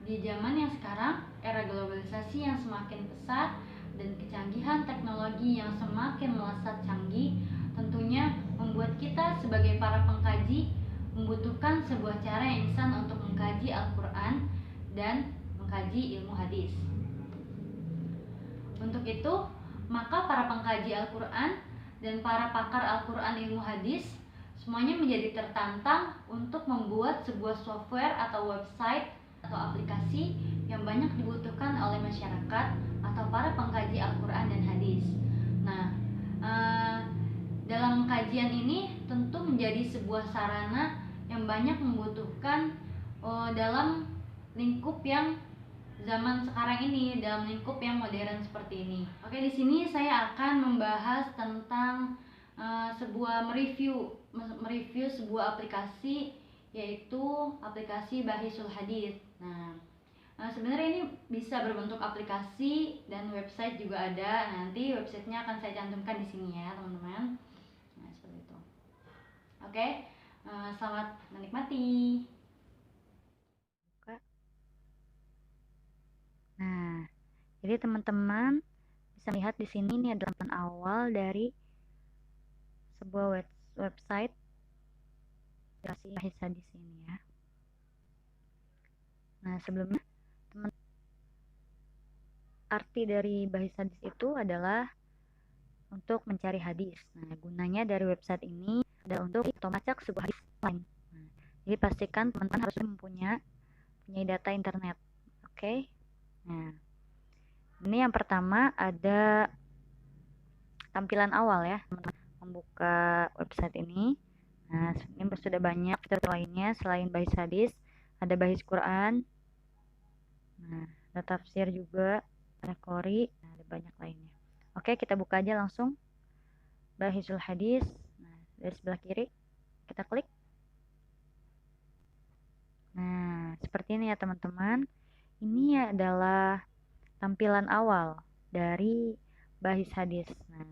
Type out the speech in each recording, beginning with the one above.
Di zaman yang sekarang, era globalisasi yang semakin pesat dan kecanggihan teknologi yang semakin melesat canggih tentunya membuat kita sebagai para pengkaji membutuhkan sebuah cara yang instan untuk mengkaji Al-Quran dan mengkaji ilmu hadis. Untuk itu, maka para pengkaji Al-Quran dan para pakar Al-Quran ilmu hadis semuanya menjadi tertantang untuk membuat sebuah software atau website atau aplikasi yang banyak dibutuhkan oleh masyarakat atau para pengkaji Al-Quran dan hadis. Nah, dalam kajian ini tentu menjadi sebuah sarana yang banyak membutuhkan dalam lingkup yang zaman sekarang ini, dalam lingkup yang modern seperti ini. Oke, di sini saya akan membahas tentang mereview sebuah aplikasi, yaitu aplikasi Bahisul Hadis. Nah, sebenarnya ini bisa berbentuk aplikasi dan website juga ada. Nanti websitenya akan saya cantumkan di sini ya, teman-teman. Nah, seperti itu. Oke, selamat menikmati. Nah, jadi teman-teman bisa lihat di sini ini adalah tampilan awal dari sebuah website aplikasi Bahis Hadis ini ya. Nah, sebelumnya arti dari Bahis Hadis itu adalah untuk mencari hadis. Nah, gunanya dari website ini adalah untuk melacak sebuah hadis online. Nah, jadi pastikan teman-teman harus mempunyai data internet. Oke. Nah, ini yang pertama ada tampilan awal ya, teman-teman membuka website ini. Nah, ini sudah banyak fitur lainnya selain Bahis Hadis, ada Bahis Quran. Nah, ada tafsir juga, ada Qori, nah, ada banyak lainnya. Oke, kita buka aja langsung Bahisul Hadis. Nah, dari sebelah kiri kita klik. Nah, seperti ini ya teman-teman. Ini adalah tampilan awal dari Bahis Hadis. Nah,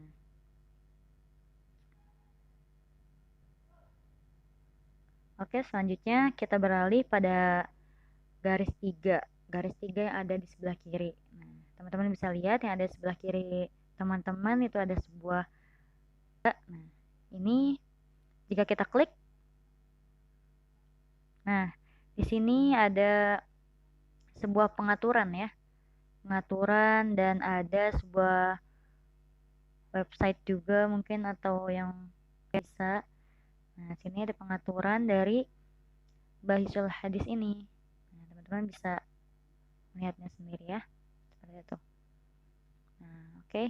oke, selanjutnya kita beralih pada garis tiga yang ada di sebelah kiri. Nah, teman-teman bisa lihat yang ada di sebelah kiri teman-teman itu ada sebuah. Nah, ini jika kita klik, nah di sini ada sebuah pengaturan ya, dan ada sebuah website juga mungkin atau yang biasa. Nah, sini ada pengaturan dari Bahisul Hadis ini. Nah, teman-teman bisa melihatnya sendiri ya, seperti itu. Nah, oke.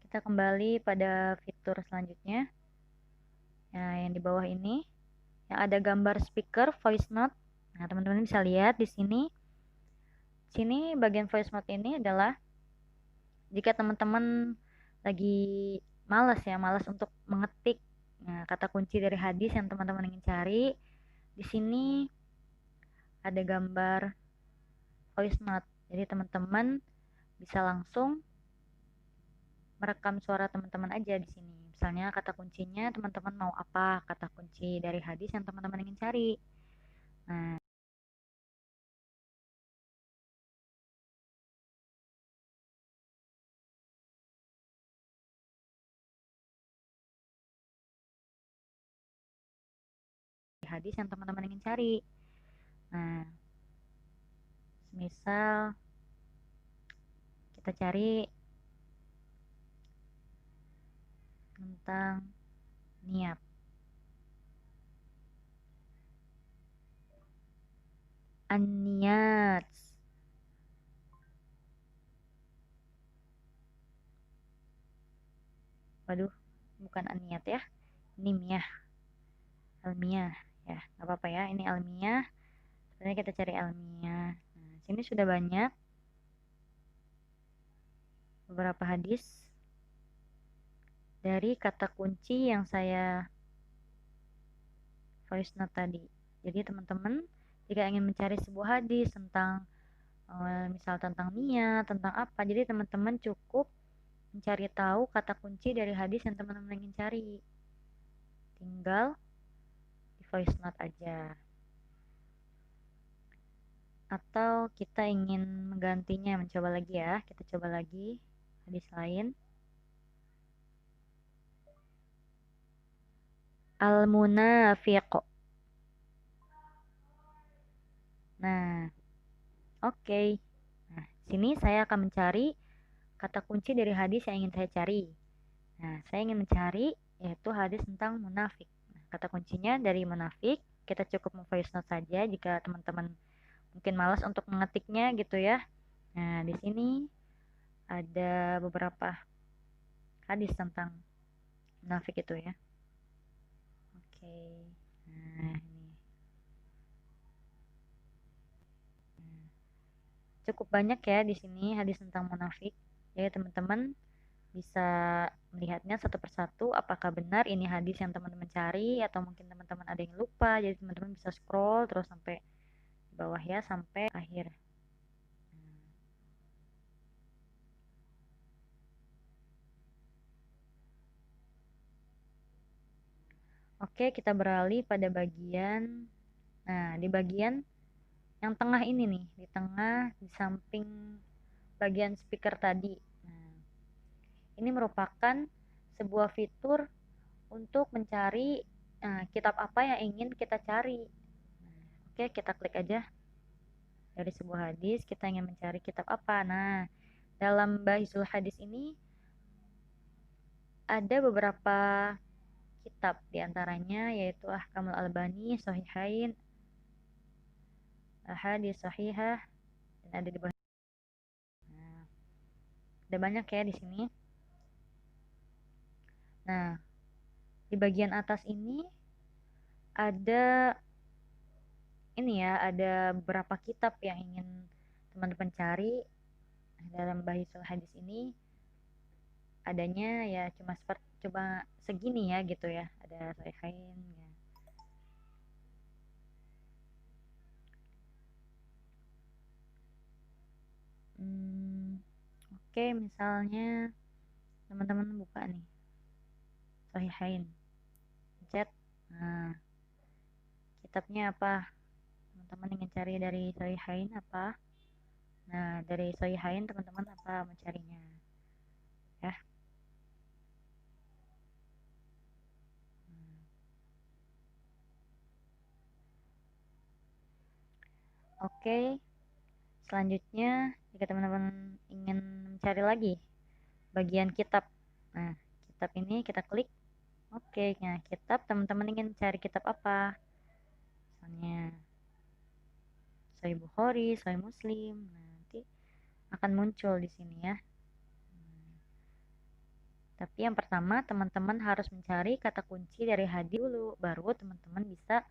Kita kembali pada fitur selanjutnya. Nah, yang di bawah ini yang ada gambar speaker voice note. Nah, teman-teman bisa lihat di sini. Sini bagian voice note ini adalah jika teman-teman lagi malas untuk mengetik kata kunci dari hadis yang teman-teman ingin cari, di sini ada gambar voice note. Jadi teman-teman bisa langsung merekam suara teman-teman aja di sini. Misalnya kata kuncinya teman-teman mau apa, kata kunci dari hadis yang teman-teman ingin cari. Nah, hadis yang teman-teman ingin cari. Nah, misal kita cari tentang niat. An-niyat. Waduh, bukan an-niyat ya. Ini miyah. Almiyah ya, nggak apa-apa ya. Ini almiyah. Sebenarnya kita cari almiyah. Nah, sini sudah banyak beberapa hadis dari kata kunci yang saya voice note tadi. Jadi teman-teman jika ingin mencari sebuah hadis tentang misal tentang niat, tentang apa, jadi teman-teman cukup mencari tahu kata kunci dari hadis yang teman-teman ingin cari. Tinggal di voice note aja. atau kita ingin menggantinya, mencoba lagi ya. Kita coba lagi hadis lain. Al-munafiq. Nah, oke. Nah, sini saya akan mencari kata kunci dari hadis yang ingin saya cari. Nah, saya ingin mencari yaitu hadis tentang munafik. Nah, kata kuncinya dari munafik, kita cukup voice note saja jika teman-teman mungkin malas untuk mengetiknya gitu ya. Nah, di sini ada beberapa hadis tentang munafik itu ya. Oke. Nah, ini. Cukup banyak ya di sini hadis tentang munafik. Jadi teman-teman bisa melihatnya satu persatu apakah benar ini hadis yang teman-teman cari atau mungkin teman-teman ada yang lupa. Jadi teman-teman bisa scroll terus sampai di bawah ya sampai akhir. Oke, kita beralih pada bagian. Nah, di bagian yang tengah ini nih, di tengah di samping bagian speaker tadi. Nah, ini merupakan sebuah fitur untuk mencari kitab apa yang ingin kita cari. Oke, kita klik aja. Dari sebuah hadis, kita ingin mencari kitab apa. Nah, dalam Bahisul Hadis ini ada beberapa kitab, diantaranya yaitu Ahkamul Albani, Sahihain, Ahadits Sahihah, dan ada di bawah. Nah, ada banyak ya di sini. Nah, di bagian atas ini ada ada beberapa kitab yang ingin teman-teman cari. Dalam Bahisul Hadis ini adanya ya cuma segini ya gitu ya, ada Sahihain ya. Oke, misalnya teman-teman buka nih Sahihain, chat. Nah, kitabnya apa? Teman-teman ingin cari dari Sahihain apa? Nah, dari Sahihain teman-teman apa mencarinya? Ya. Oke. Selanjutnya, jika teman-teman ingin mencari lagi bagian kitab. Nah, kitab ini kita klik. Oke, nah kitab teman-teman ingin cari kitab apa? Misalnya Sahih Bukhari, Sahih Muslim. Nah, nanti akan muncul di sini ya. Tapi yang pertama teman-teman harus mencari kata kunci dari hadis dulu, baru teman-teman bisa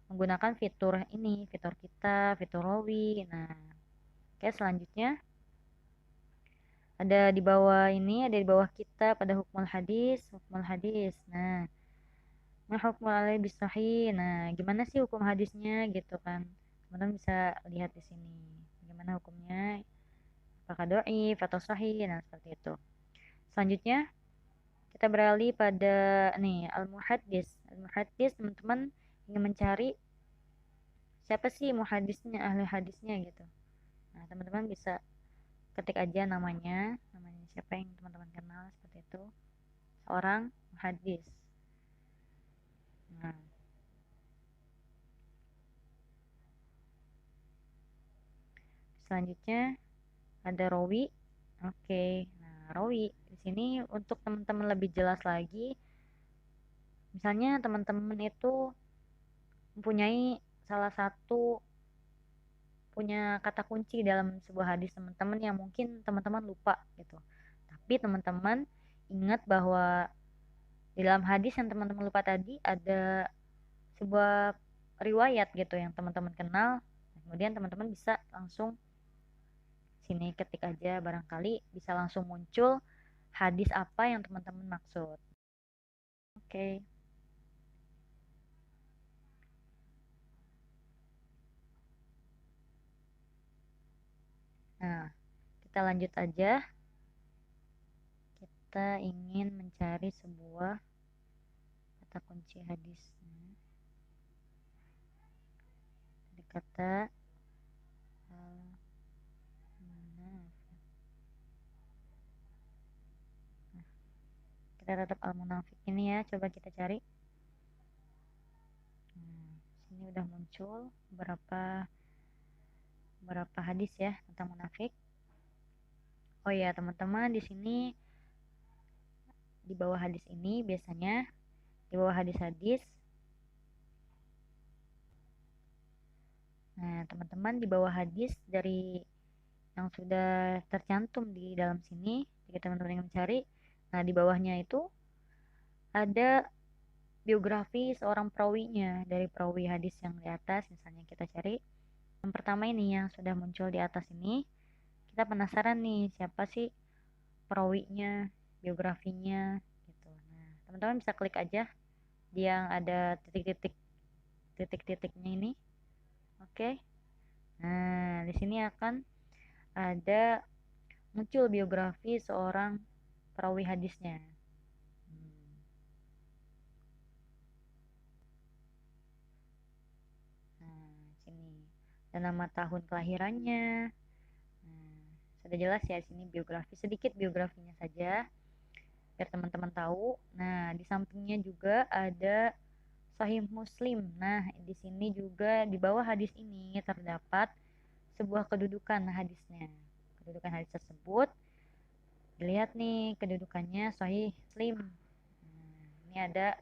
menggunakan fitur ini, fitur kita, fitur rawi. Nah, oke, selanjutnya ada di bawah ini, ada di bawah kita pada hukmul hadis, hukmul hadis. Nah, hukmul alaihi bisahih. Nah, gimana sih hukum hadisnya gitu kan? Teman-teman bisa lihat di sini. Bagaimana hukumnya? Apakah dhaif atau sahih? Nah, seperti itu. Selanjutnya kita beralih pada nih al-muhaddis. Al-muhaddis teman-teman ingin mencari siapa sih muhaddisnya, ahli hadisnya gitu. Nah, teman-teman bisa ketik aja namanya siapa yang teman-teman kenal seperti itu, seorang muhaddis. Nah, selanjutnya ada rawi. Oke, nah rawi di sini untuk teman-teman lebih jelas lagi, misalnya teman-teman itu mempunyai salah satu punya kata kunci dalam sebuah hadis teman-teman yang mungkin teman-teman lupa gitu. Tapi teman-teman ingat bahwa di dalam hadis yang teman-teman lupa tadi ada sebuah riwayat gitu yang teman-teman kenal. Kemudian teman-teman bisa langsung sini ketik aja, barangkali bisa langsung muncul hadis apa yang teman-teman maksud. Oke. Nah, kita lanjut aja. Kita ingin mencari sebuah kata kunci hadis. Ada kata terhadap al-munafik ini ya, coba kita cari. Sini udah muncul beberapa hadis ya tentang munafik. Oh ya teman-teman, di sini di bawah hadis ini biasanya di bawah hadis-hadis. Nah, teman-teman, di bawah hadis dari yang sudah tercantum di dalam sini, jika teman-teman ingin mencari, nah di bawahnya itu ada biografi seorang perawinya dari perawi hadis yang di atas. Misalnya kita cari yang pertama ini yang sudah muncul di atas ini, kita penasaran nih siapa sih perawinya, biografinya gitu. Nah, teman-teman bisa klik aja di yang ada titik-titiknya ini. Oke. Nah, di sini akan ada muncul biografi seorang perawi hadisnya. Nah, sini dan nama tahun kelahirannya. Nah, sudah jelas ya sini biografi, sedikit biografinya saja biar teman-teman tahu. Nah, di sampingnya juga ada Sahih Muslim. Nah, di sini juga di bawah hadis ini terdapat sebuah kedudukan hadisnya. Kedudukan hadis tersebut dilihat nih kedudukannya Sahih Muslim. Nah, ini ada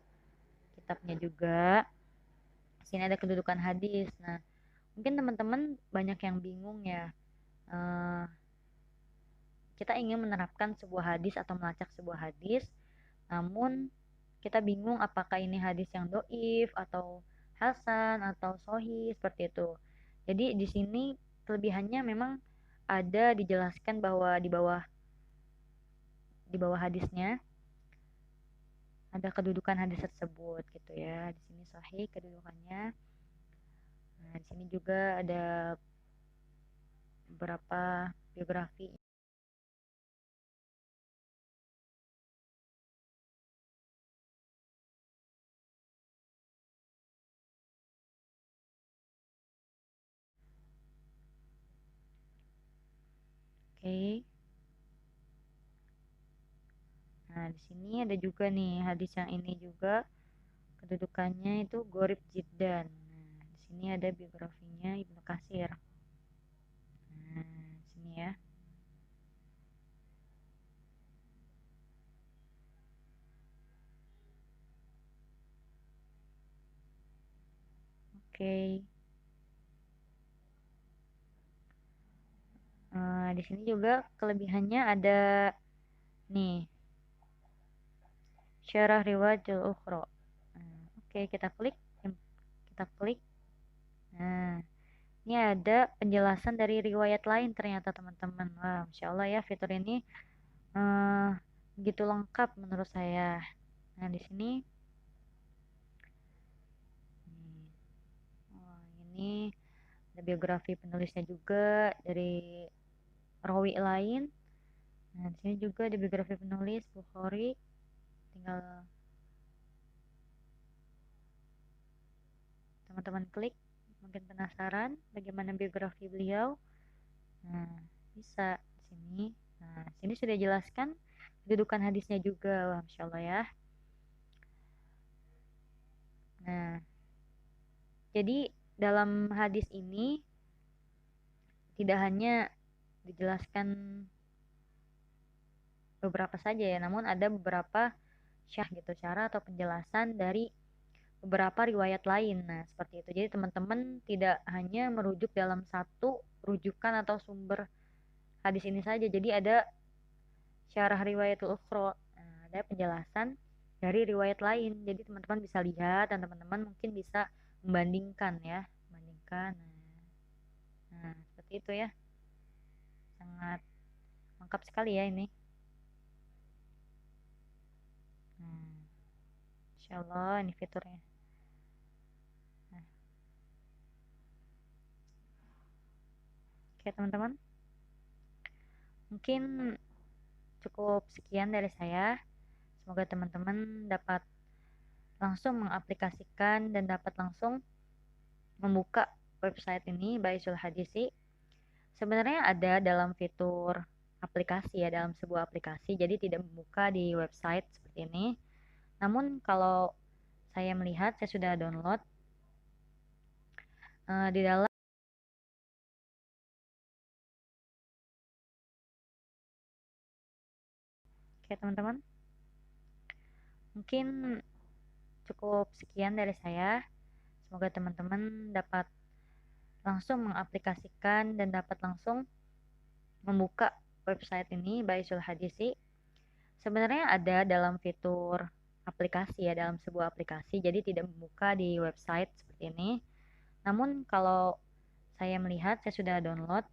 kitabnya juga. Di sini ada kedudukan hadis. Nah, mungkin teman-teman banyak yang bingung ya. Kita ingin menerapkan sebuah hadis atau melacak sebuah hadis, namun kita bingung apakah ini hadis yang doif atau hasan atau sohi seperti itu. Jadi di sini kelebihannya memang ada dijelaskan bahwa di bawah hadisnya ada kedudukan hadis tersebut gitu ya. Di sini sahih kedudukannya. Nah, di sini juga ada beberapa biografi. Oke. Nah, di sini ada juga nih hadis yang ini juga kedudukannya itu Gorib Jiddan. Nah, di sini ada biografinya Ibnu Katsir. Nah, di sini ya. Oke. Di sini juga kelebihannya ada nih Syarah Riwayatul Ukhra. Oke, kita klik. Nah, ini ada penjelasan dari riwayat lain ternyata teman-teman. Wah, Masya Allah ya fitur ini begitu lengkap menurut saya. Nah, di sini ini ada biografi penulisnya juga dari rawi lain. Nah, di sini juga ada biografi penulis Bukhari. Tinggal teman-teman klik. Mungkin penasaran bagaimana biografi beliau. Nah, bisa di sini. Nah, di sini sudah jelaskan kedudukan hadisnya juga. Wah, Masya Allah ya. Nah, jadi dalam hadis ini tidak hanya dijelaskan beberapa saja ya, namun ada beberapa syarah gitu, cara atau penjelasan dari beberapa riwayat lain. Nah, seperti itu. Jadi teman-teman tidak hanya merujuk dalam satu rujukan atau sumber hadis ini saja. Jadi ada syarah riwayatul ukhra. Nah, ada penjelasan dari riwayat lain. Jadi teman-teman bisa lihat dan teman-teman mungkin bisa membandingkan ya, membandingkan. Nah, seperti itu ya. Sangat lengkap sekali ya ini. Insya Allah ini fiturnya. Nah. Oke teman-teman, mungkin cukup sekian dari saya. Semoga teman-teman dapat langsung mengaplikasikan dan dapat langsung membuka website ini Baisul Hadisi. Sebenarnya ada dalam fitur aplikasi ya, dalam sebuah aplikasi, jadi tidak membuka di website seperti ini. Namun kalau saya melihat, saya sudah download di dalam. Oke teman-teman, mungkin cukup sekian dari saya. Semoga teman-teman dapat langsung mengaplikasikan dan dapat langsung membuka website ini, Baisul Hadisi. Sebenarnya ada dalam fitur aplikasi ya, dalam sebuah aplikasi, jadi tidak membuka di website seperti ini. Namun kalau saya melihat, saya sudah download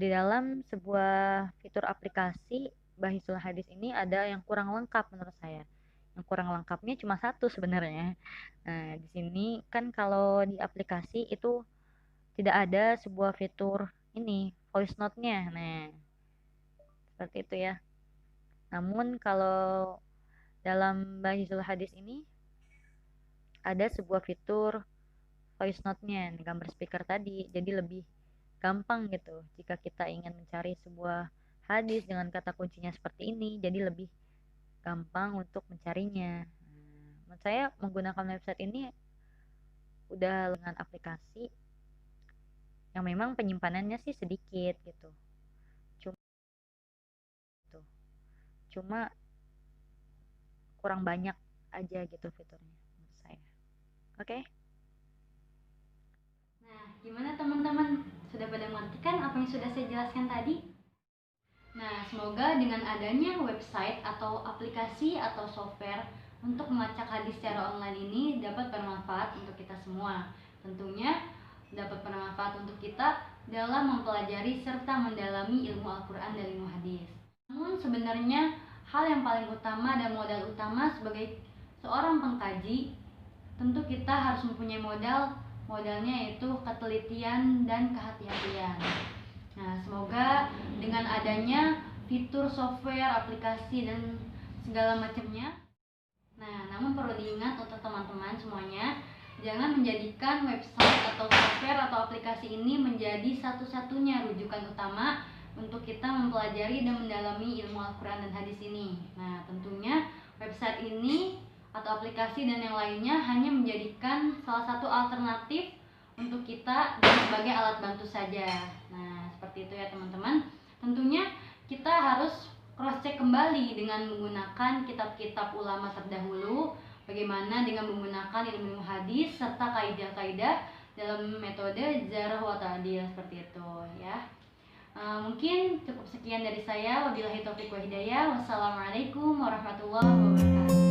di dalam sebuah fitur aplikasi Bahisul Hadis ini ada yang kurang lengkap menurut saya. Yang kurang lengkapnya cuma satu sebenarnya. Nah, di sini kan kalau di aplikasi itu tidak ada sebuah fitur ini, voice note-nya. Nah, seperti itu ya. Namun kalau dalam Bahisul Hadis ini ada sebuah fitur voice note-nya, gambar speaker tadi. Jadi lebih gampang gitu jika kita ingin mencari sebuah hadis dengan kata kuncinya seperti ini, jadi lebih gampang untuk mencarinya. Menurut saya menggunakan website ini udah dengan aplikasi yang memang penyimpanannya sih sedikit gitu, cuma gitu. Cuma kurang banyak aja gitu fiturnya menurut saya. Oke. Nah, gimana teman-teman? Sudah pada mengerti kan apa yang sudah saya jelaskan tadi? Nah, semoga dengan adanya website atau aplikasi atau software untuk melacak hadis secara online ini dapat bermanfaat untuk kita semua. Tentunya dapat bermanfaat untuk kita dalam mempelajari serta mendalami ilmu Al-Quran dan ilmu hadis. Namun sebenarnya hal yang paling utama dan modal utama sebagai seorang pengkaji, tentu kita harus mempunyai modalnya yaitu ketelitian dan kehati-hatian. Nah, semoga dengan adanya fitur software, aplikasi, dan segala macamnya. Nah, namun perlu diingat untuk teman-teman semuanya, jangan menjadikan website atau software atau aplikasi ini menjadi satu-satunya rujukan utama untuk kita mempelajari dan mendalami ilmu Al-Quran dan hadis ini. Nah, tentunya website ini atau aplikasi dan yang lainnya hanya menjadikan salah satu alternatif untuk kita dan sebagai alat bantu saja. Nah, seperti itu ya teman-teman. Tentunya kita harus cross check kembali dengan menggunakan kitab-kitab ulama terdahulu, bagaimana dengan menggunakan ilmu hadis serta kaidah-kaidah dalam metode jarh wa ta'dil seperti itu ya. Mungkin cukup sekian dari saya. Wabillahi taufiq wa hidayah. Wassalamualaikum warahmatullahi wabarakatuh.